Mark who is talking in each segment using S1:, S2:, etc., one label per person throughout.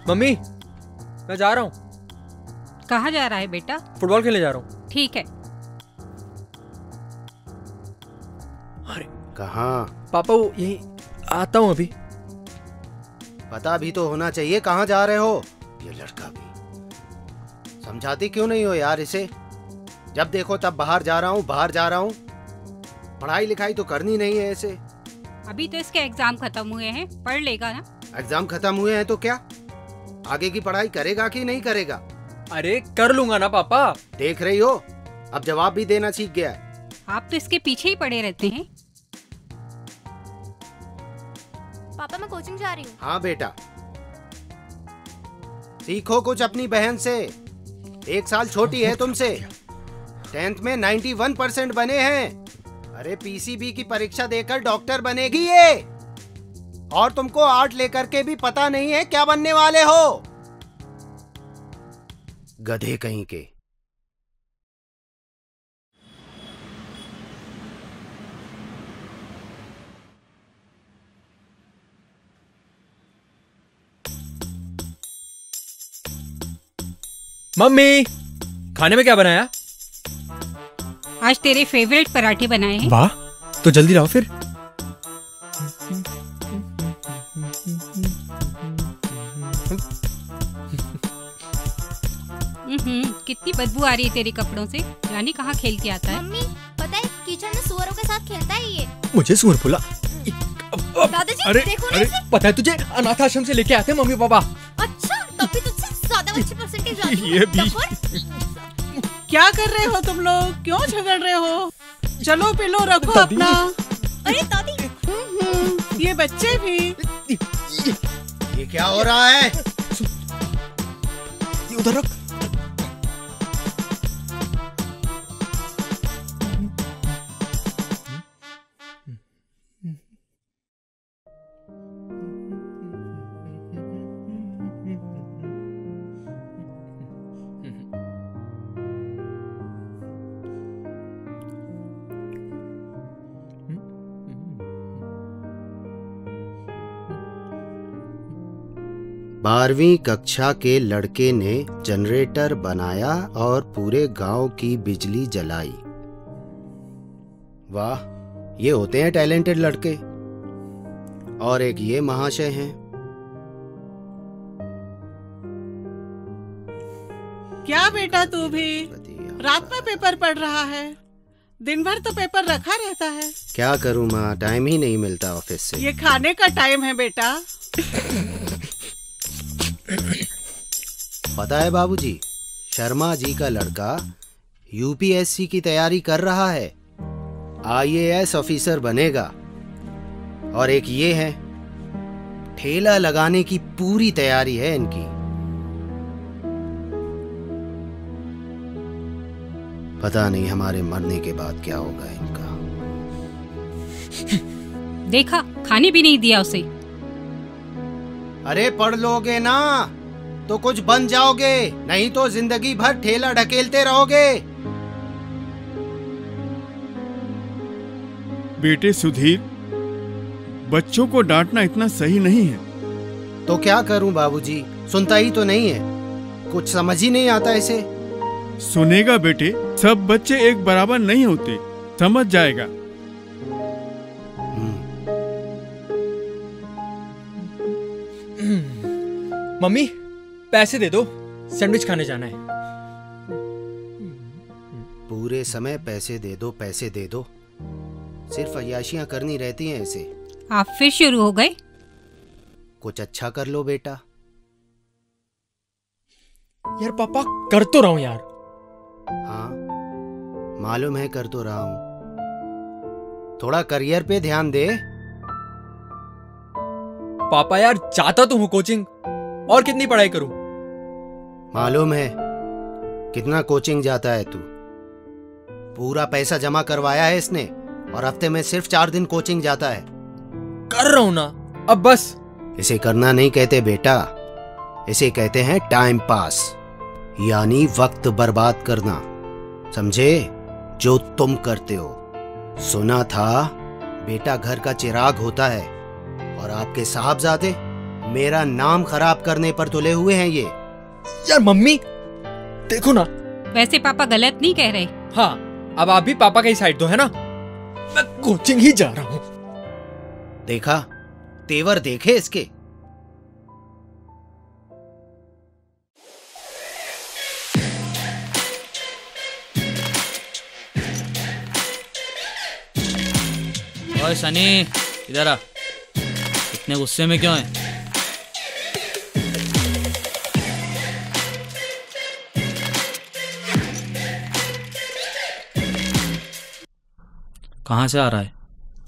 S1: Mummy मैं जा रहा हूँ।
S2: कहाँ जा रहा है बेटा?
S1: फुटबॉल खेलने जा रहा हूँ।
S2: ठीक है।
S1: अरे
S3: कहाँ?
S1: पापा वो यही आता हूँ अभी।
S3: पता भी तो होना चाहिए कहाँ जा रहे हो। ये लड़का भी समझाती क्यों नहीं हो यार इसे? जब देखो तब बाहर जा रहा हूँ बाहर जा रहा हूँ। पढ़ाई लिखाई तो करनी नहीं है ऐसे।
S2: अभी तो इसके एग्जाम खत्म हुए हैं, पढ़ लेगा ना।
S3: एग्जाम खत्म हुए हैं तो क्या आगे की पढ़ाई करेगा कि नहीं करेगा?
S1: अरे कर लूंगा ना पापा।
S3: देख रही हो अब जवाब भी देना सीख गया है।
S2: आप तो इसके पीछे ही पड़े रहते हैं।
S4: पापा मैं कोचिंग जा रही हूँ।
S3: हाँ बेटा सीखो कुछ अपनी बहन से। 1 साल छोटी है तुमसे। 10th में 91% बने हैं। अरे पीसीबी की परीक्षा देकर डॉक्टर बनेगी ये। और तुमको आर्ट लेकर के भी पता नहीं है क्या बनने वाले हो। गधे कहीं के।
S1: मम्मी खाने में क्या बनाया?
S2: आज तेरे फेवरेट पराठे बनाए हैं।
S1: वाह तो जल्दी लाओ फिर।
S2: कितनी बदबू आ रही है तेरे कपड़ों से। जानी कहाँ खेल के आता है।
S4: मम्मी पता है किचन में सुअरों के साथ खेलता है ये।
S1: मुझे सुअर बोला।
S4: दादाजी
S1: अरे
S4: देखो
S1: अरे पता है तुझे अनाथ आश्रम से लेके आते हैं मम्मी पापा।
S4: अच्छा तभी तुझसे ज्यादा अच्छी परसेंटेज आती है।
S1: ये भी
S5: क्या कर रहे हो तुम लोग? क्यों झगड़ रहे हो? चलो पिलो रखो अपना।
S4: अरे दादी
S5: ये बच्चे भी।
S3: ये क्या हो रहा है?
S1: उधर रख।
S3: बारहवीं कक्षा के लड़के ने जनरेटर बनाया और पूरे गांव की बिजली जलाई। वाह ये होते हैं टैलेंटेड लड़के। और एक ये महाशय हैं।
S5: क्या बेटा तू भी रात में पेपर पढ़ रहा है? दिन भर तो पेपर रखा रहता है।
S3: क्या करूं माँ टाइम ही नहीं मिलता ऑफिस से।
S5: ये खाने का टाइम है बेटा।
S3: पता है बाबूजी शर्मा जी का लड़का यूपीएससी की तैयारी कर रहा है। आईएएस ऑफिसर बनेगा। और एक ये है ठेला लगाने की पूरी तैयारी है इनकी। पता नहीं हमारे मरने के बाद क्या होगा इनका।
S2: देखा खाने भी नहीं दिया उसे।
S3: अरे पढ़ लोगे ना तो कुछ बन जाओगे, नहीं तो जिंदगी भर ठेला ढकेलते रहोगे।
S6: बेटे सुधीर, बच्चों को डांटना इतना सही नहीं है।
S3: तो क्या करूं बाबूजी, सुनता ही तो नहीं है, कुछ समझ ही नहीं आता इसे।
S6: सुनेगा बेटे, सब बच्चे एक बराबर नहीं होते, समझ जाएगा।
S1: मम्मी पैसे दे दो, सैंडविच खाने जाना है।
S3: पूरे समय पैसे दे दो, पैसे दे दो, सिर्फ अय्याशियां करनी रहती हैं इसे।
S2: आप फिर शुरू हो गए।
S3: कुछ अच्छा कर लो बेटा।
S1: यार पापा कर तो रहा हूं यार।
S3: हाँ मालूम है, कर तो रहा हूं। थोड़ा करियर पे ध्यान दे।
S1: पापा यार चाहता तो हूं कोचिंग, और कितनी पढ़ाई करूं?
S3: मालूम है कितना कोचिंग जाता है तू। पूरा पैसा जमा करवाया है इसने, और हफ्ते में सिर्फ 4 दिन कोचिंग जाता है।
S1: कर रहा हूं ना, अब बस।
S3: इसे करना नहीं कहते बेटा, इसे कहते हैं टाइम पास, यानी वक्त बर्बाद करना, समझे? जो तुम करते हो। सुना था बेटा घर का चिराग होता है, और आपके साहबजादे मेरा नाम खराब करने पर तुले हुए हैं ये।
S1: यार मम्मी देखो ना।
S2: वैसे पापा गलत नहीं कह रहे।
S1: हाँ अब आप भी पापा का ही साइड दो, है ना? मैं कोचिंग ही जा रहा हूं।
S3: देखा, तेवर देखे इसके।
S7: ओए सनी, इधर आ। इतने गुस्से में क्यों है? कहाँ से आ रहा है?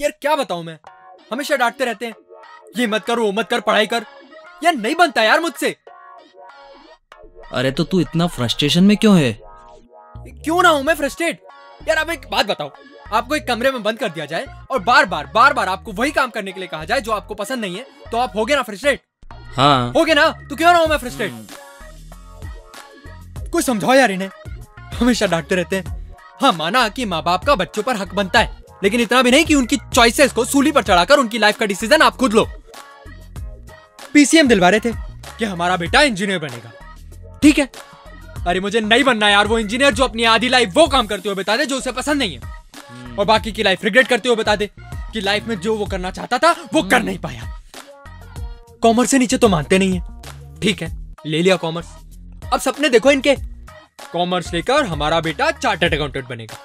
S1: यार क्या बताऊं मैं, हमेशा डांटते रहते हैं, ये मत कर वो मत कर, पढ़ाई कर। यार नहीं बनता यार मुझसे।
S7: अरे तो तू इतना फ्रस्ट्रेशन में क्यों है?
S1: क्यों ना हूं मैं फ्रस्ट्रेट? यार अब एक बात बताओ, आपको एक कमरे में बंद कर दिया जाए और बार बार आपको वही काम करने के लिए कहा जाए जो आपको पसंद नहीं है, तो आप होगे ना फ्रस्ट्रेट?
S7: हाँ
S1: होगे ना, तो क्यों ना हूं मैं फ्रस्ट्रेट? कोई समझाओ यार इन्हें, हमेशा डांटते रहते हैं। हाँ माना कि माँ बाप का बच्चों पर हक बनता है, लेकिन इतना भी नहीं कि उनकी चॉइसेस को सूली पर चढ़ाकर उनकी लाइफ का डिसीजन आप खुद लो। पीसीएम दिलवा रहे थे कि हमारा बेटा इंजीनियर बनेगा, ठीक है। अरे मुझे नहीं बनना यार वो इंजीनियर जो अपनी आधी लाइफ वो काम करते हुए बता दे जो उसे पसंद नहीं है, और बाकी की लाइफ रिग्रेट करते हुए बता दे कि लाइफ में जो वो करना चाहता था वो कर नहीं पाया। कॉमर्स से नीचे तो मानते नहीं है, ठीक है ले लिया कॉमर्स। अब सपने देखो इनके, कॉमर्स लेकर हमारा बेटा चार्टर्ड अकाउंटेंट बनेगा।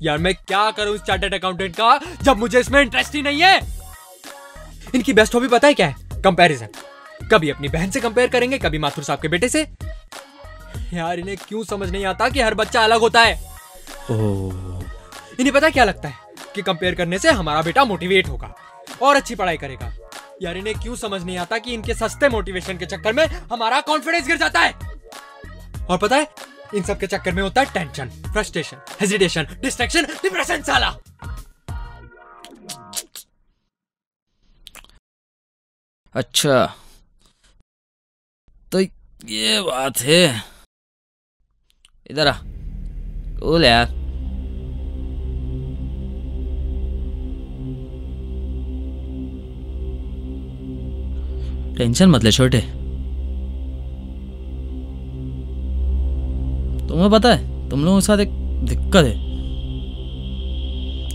S1: यार मैं क्या करूं इस चार्टर्ड अकाउंटेंट का, जब मुझे इसमें इंटरेस्ट ही नहीं है। इनकी बेस्ट हॉबी पता है क्या है? कंपैरिजन। कभी अपनी बहन से कंपेयर करेंगे, कभी माथुर साहब के बेटे से। यार इन्हें क्यों समझ नहीं आता कि हर बच्चा अलग होता है। इन्हें पता क्या लगता है कि कंपेयर करने से हमारा बेटा मोटिवेट होगा और अच्छी पढ़ाई करेगा। यार इन्हें क्यों समझ नहीं आता कि इनके सस्ते मोटिवेशन के चक्कर में हमारा कॉन्फिडेंस गिर जाता है। और पता है इन सब के चक्कर में होता है tension, frustration, hesitation, distraction, depression साला।
S7: अच्छा तो ये बात है। इधर आ, कूल यार। टेंशन मत ले छोटे, तुम्हें पता है तुम लोगों के साथ एक दिक्कत है।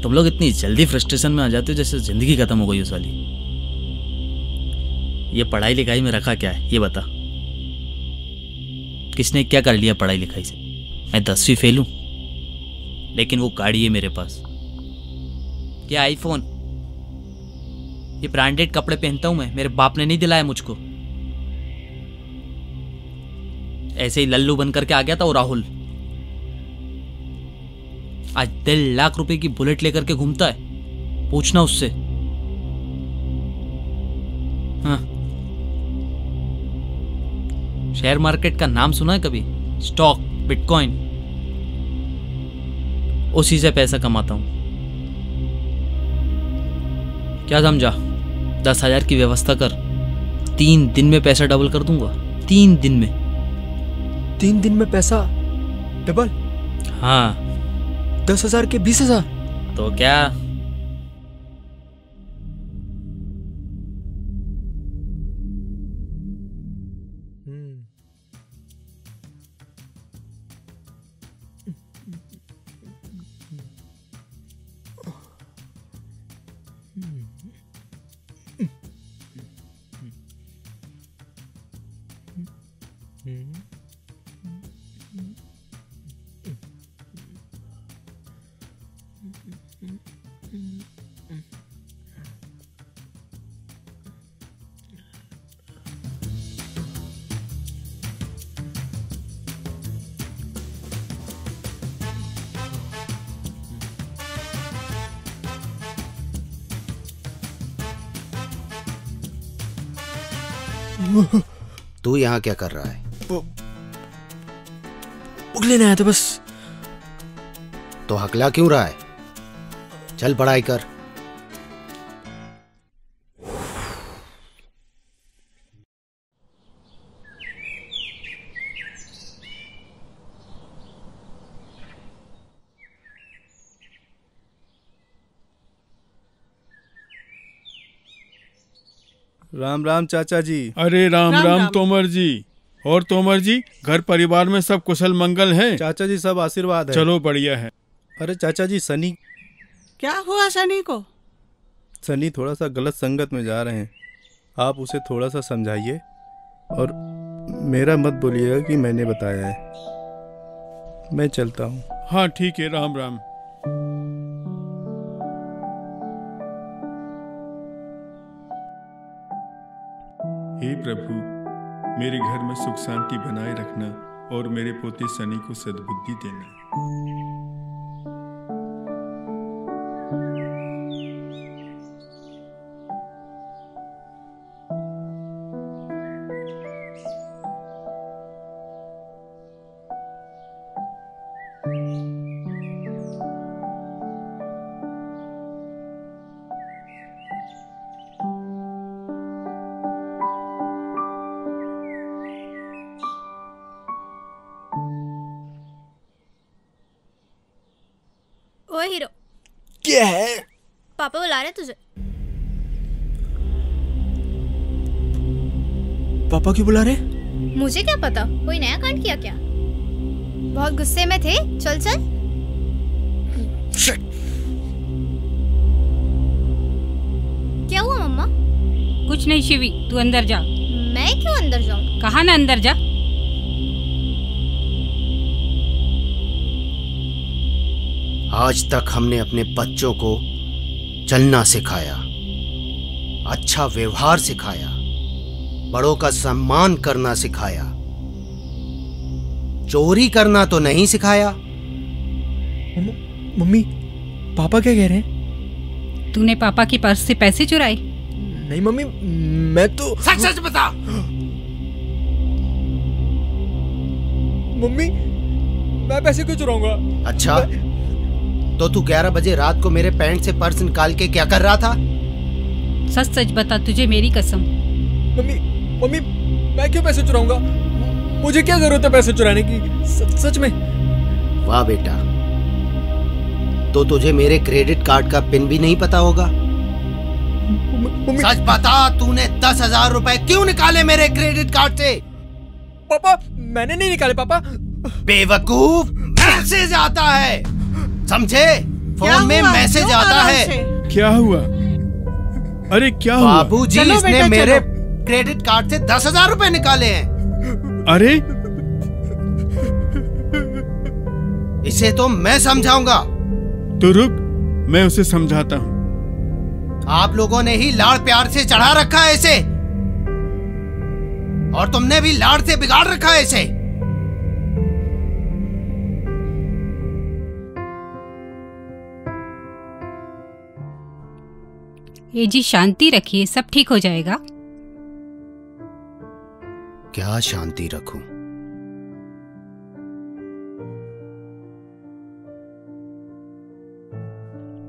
S7: तुम लोग इतनी जल्दी फ्रस्ट्रेशन में आ जाते हो जैसे जिंदगी खत्म हो गई उस वाली। ये पढ़ाई लिखाई में रखा क्या है ये बता? किसने क्या कर लिया पढ़ाई लिखाई से? मैं 10वीं फेल हूं, लेकिन वो गाड़ी है मेरे पास, ये आईफोन, ये ब्रांडेड कपड़े पहनता हूं मैं, मेरे बाप ने नहीं दिलाया मुझको। ऐसे ही लल्लू बन करके आ गया था वो राहुल, आज 1.5 लाख रुपए की बुलेट लेकर के घूमता है, पूछना उससे। हाँ, शेयर मार्केट का नाम सुना है कभी? स्टॉक, बिटकॉइन, उसी से पैसा कमाता हूं। क्या समझा? 10,000 की व्यवस्था कर, 3 दिन में पैसा डबल कर दूंगा। 3 दिन में।
S1: 3 दिन में पैसा डबल?
S7: हाँ
S1: 10,000 के 20,000?
S7: तो क्या।
S3: तू यहाँ क्या कर रहा है?
S1: बुक लेने आया था बस।
S3: तो हकला क्यों रहा है? चल पढ़ाई कर।
S8: राम राम चाचा जी।
S6: अरे राम
S5: राम
S6: राम
S5: राम।
S6: तोमर जी। और तोमर जी, घर परिवार में सब कुशल मंगल है?
S8: चाचा जी सब आशीर्वाद है।
S6: चलो बढ़िया है।
S8: अरे चाचा जी सनी
S5: क्या हुआ सनी को?
S8: सनी थोड़ा सा गलत संगत में जा रहे हैं, आप उसे थोड़ा सा समझाइए और मेरा मत बोलिएगा कि मैंने बताया है। मैं चलता हूँ।
S6: हाँ ठीक है, राम राम। हे प्रभु, मेरे घर में सुख शांति बनाए रखना और मेरे पोते सनी को सद्बुद्धि देना।
S4: ओ हीरो,
S1: क्या है?
S4: पापा बुला रहे तुझे।
S1: पापा क्यों बुला रहे?
S4: मुझे क्या पता, कोई नया कांड किया क्या? बहुत गुस्से में थे। चल चल। क्या हुआ मम्मा?
S2: कुछ नहीं शिवी, तू अंदर जा।
S4: मैं क्यों अंदर जाऊं?
S2: कहा ना अंदर जा।
S3: आज तक हमने अपने बच्चों को चलना सिखाया, अच्छा व्यवहार सिखाया, बड़ों का सम्मान करना सिखाया, चोरी करना तो नहीं सिखाया।
S1: मम्मी, पापा क्या कह रहे हैं?
S2: तूने पापा की पर्स से पैसे चुराए?
S1: नहीं मम्मी, मैं तो
S3: सच सच बता।
S1: मम्मी, मैं पैसे क्यों चुराऊंगा?
S3: अच्छा, तो तू 11 बजे रात को मेरे पैंट से पर्स निकाल के क्या कर रहा था?
S2: सच सच बता, तुझे मेरी कसम।
S1: मम्मी, मैं क्यों पैसे चुराऊंगा? मुझे क्या जरूरत है पैसे चुराने की? सच में।
S3: वाह बेटा, तो तुझे मेरे क्रेडिट कार्ड का पिन भी नहीं पता होगा?
S1: मम्मी,
S3: सच बता, तूने 10,000 रुपए क्यों निकाले मेरे क्रेडिट कार्ड से?
S1: पापा, मैंने नहीं निकाले पापा।
S3: बेवकूफ, मैसेज आता है, समझे?
S5: क्या
S3: फोन में
S5: हुआ?
S3: मैसेज
S5: क्यों
S3: आता
S5: आराम
S3: है।
S5: से?
S6: क्या हुआ? अरे क्या हुआ?
S3: बाबूजी,
S5: चलो
S3: इसने
S5: बेटा,
S3: मेरे
S5: चलो।
S3: क्रेडिट कार्ड से 10,000 रुपए निकाले हैं।
S6: अरे
S3: इसे तो मैं समझाऊंगा।
S6: तो रुक, मैं उसे समझाता हूँ।
S3: आप लोगों ने ही लाड़ प्यार से चढ़ा रखा है इसे, और तुमने भी लाड़ से बिगाड़ रखा है इसे।
S2: ये जी शांति रखिए, सब ठीक हो जाएगा।
S3: क्या शांति रखूं?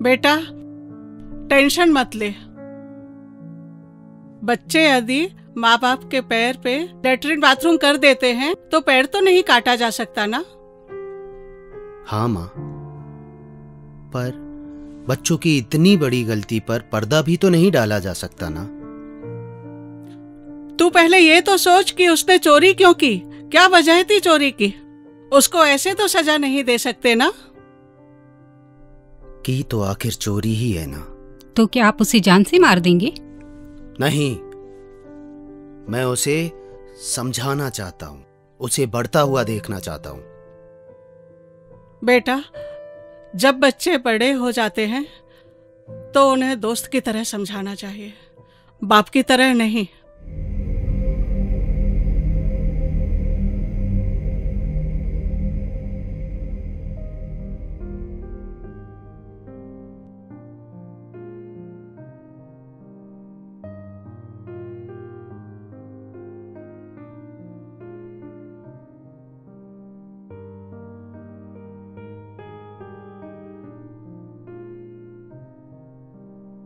S5: बेटा टेंशन मत ले। बच्चे यदि माँ बाप के पैर पे लेटरिन बाथरूम कर देते हैं तो पैर तो नहीं काटा जा सकता ना।
S3: हाँ माँ, पर बच्चों की इतनी बड़ी गलती पर पर्दा भी तो नहीं डाला जा सकता ना।
S5: तू पहले ये तो सोच कि उसने चोरी क्यों की, क्या वजह थी चोरी की। उसको ऐसे तो सजा नहीं दे सकते ना।
S3: की तो आखिर चोरी ही है ना।
S2: तो क्या आप उसे जान से मार देंगे?
S3: नहीं, मैं उसे समझाना चाहता हूँ, उसे बढ़ता हुआ देखना चाहता हूँ।
S5: बेटा, जब बच्चे बड़े हो जाते हैं तो उन्हें दोस्त की तरह समझाना चाहिए, बाप की तरह नहीं।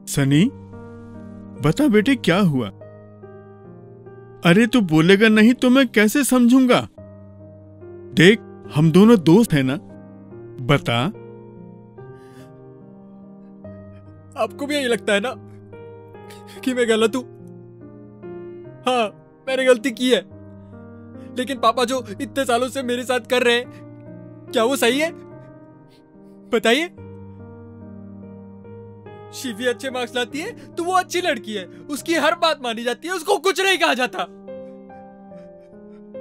S6: सनी, बता बेटे क्या हुआ? अरे तू बोलेगा नहीं तो मैं कैसे समझूंगा? देख, हम दोनों दोस्त हैं ना, बता।
S1: आपको भी यही लगता है ना कि मैं गलत हूं? हाँ, मैंने गलती की है, लेकिन पापा जो इतने सालों से मेरे साथ कर रहे हैं, क्या वो सही है? बताइए। शिवी अच्छे मार्क्स लाती है तो वो अच्छी लड़की है, उसकी हर बात मानी जाती है, उसको कुछ नहीं कहा जाता।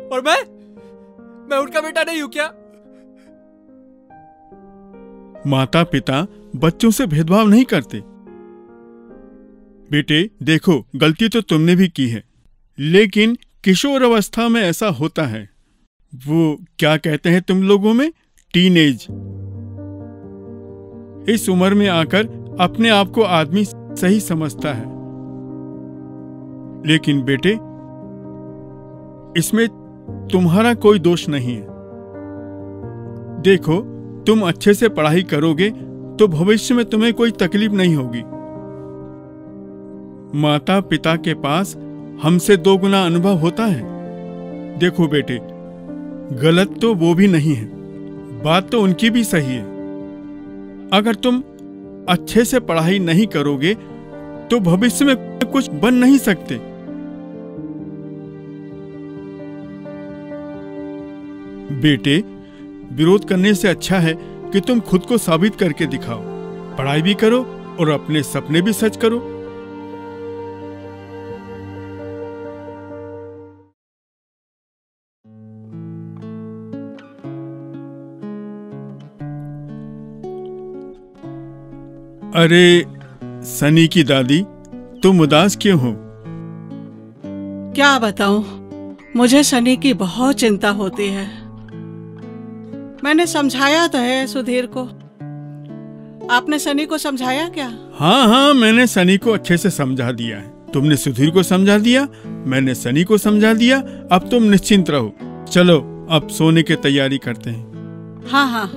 S1: और मैं उनका बेटा नहीं हूं क्या?
S6: माता पिता बच्चों से भेदभाव नहीं करते। बेटे देखो, गलती तो तुमने भी की है, लेकिन किशोर अवस्था में ऐसा होता है। वो क्या कहते हैं तुम लोगों में, टीनेज। इस उम्र में आकर अपने आप को आदमी सही समझता है। लेकिन बेटे, इसमें तुम्हारा कोई दोष नहीं है। देखो, तुम अच्छे से पढ़ाई करोगे तो भविष्य में तुम्हें कोई तकलीफ नहीं होगी। माता पिता के पास हमसे 2 गुना अनुभव होता है। देखो बेटे, गलत तो वो भी नहीं है, बात तो उनकी भी सही है। अगर तुम अच्छे से पढ़ाई नहीं करोगे तो भविष्य में कुछ बन नहीं सकते। बेटे, विरोध करने से अच्छा है कि तुम खुद को साबित करके दिखाओ। पढ़ाई भी करो और अपने सपने भी सच करो। अरे सनी की दादी, तुम उदास क्यों हो?
S5: क्या बताऊं, मुझे सनी की बहुत चिंता होती है। मैंने समझाया तो है सुधीर को। आपने सनी को समझाया क्या?
S6: हाँ, मैंने सनी को अच्छे से समझा दिया है। तुमने सुधीर को समझा दिया, मैंने सनी को समझा दिया। अब तुम निश्चिंत रहो। चलो अब सोने की तैयारी करते हैं।
S5: हाँ।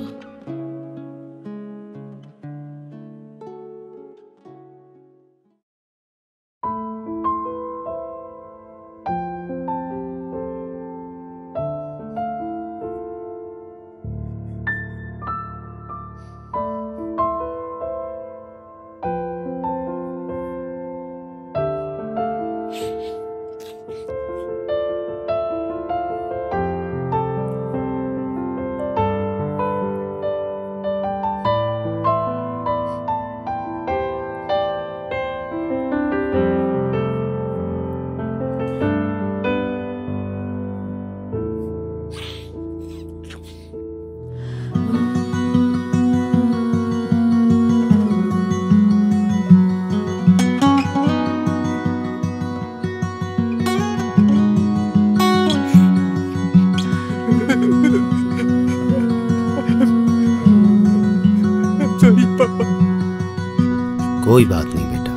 S3: कोई बात नहीं बेटा।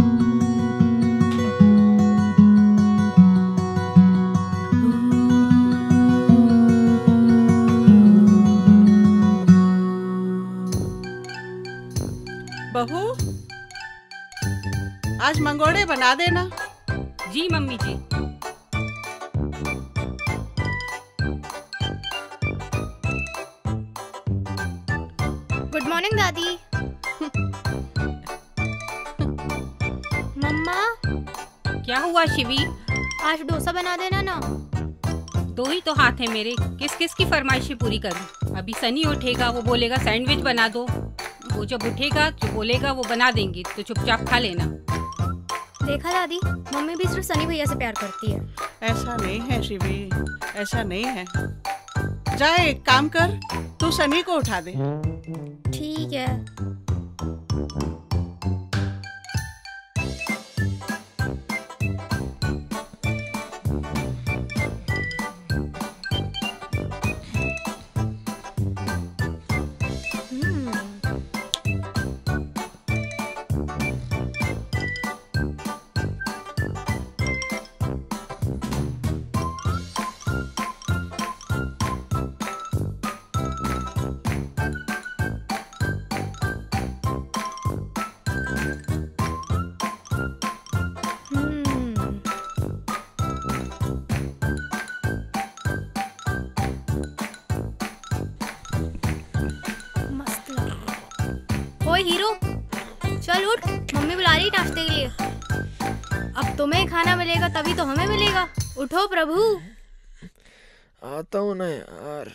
S5: बहू, आज मंगोड़े बना देना।
S2: जी मम्मी जी।
S4: मॉर्निंग दादी। मम्मा
S2: क्या हुआ शिवी?
S4: आज डोसा बना देना ना।
S2: दो ही तो हाथ है मेरे, किस किस की फरमाइशें पूरी करूं? अभी सनी उठेगा, वो बोलेगा सैंडविच बना दो। वो जब उठेगा जो बोलेगा वो बना देंगे, तो चुपचाप खा लेना।
S4: देखा दादी, मम्मी भी सिर्फ सनी भैया से प्यार करती है।
S5: ऐसा नहीं है शिवी, ऐसा नहीं है। जा एक काम कर, तू सनी को उठा दे।
S4: ठीक है। ओए हीरो, चल उठ, मम्मी बुला रही नाश्ते के लिए। अब तुम्हें खाना मिलेगा तभी तो हमें मिलेगा। उठो प्रभु।
S9: आता हूँ ना यार।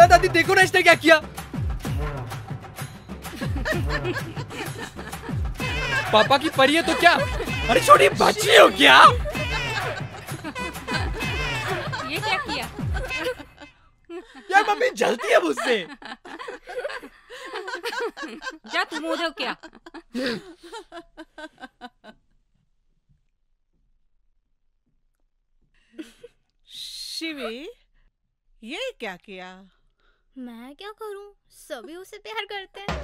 S1: दादी देखो ना इसने क्या किया। पापा की परी है तो क्या? अरे छोटी बच्ची हो क्या?
S2: ये क्या किया?
S1: यार मम्मी जलती है मुझसे।
S2: जा तुम उधर क्या?
S5: शिवी, ये क्या किया?
S4: मैं क्या करूं? सभी उसे प्यार करते हैं।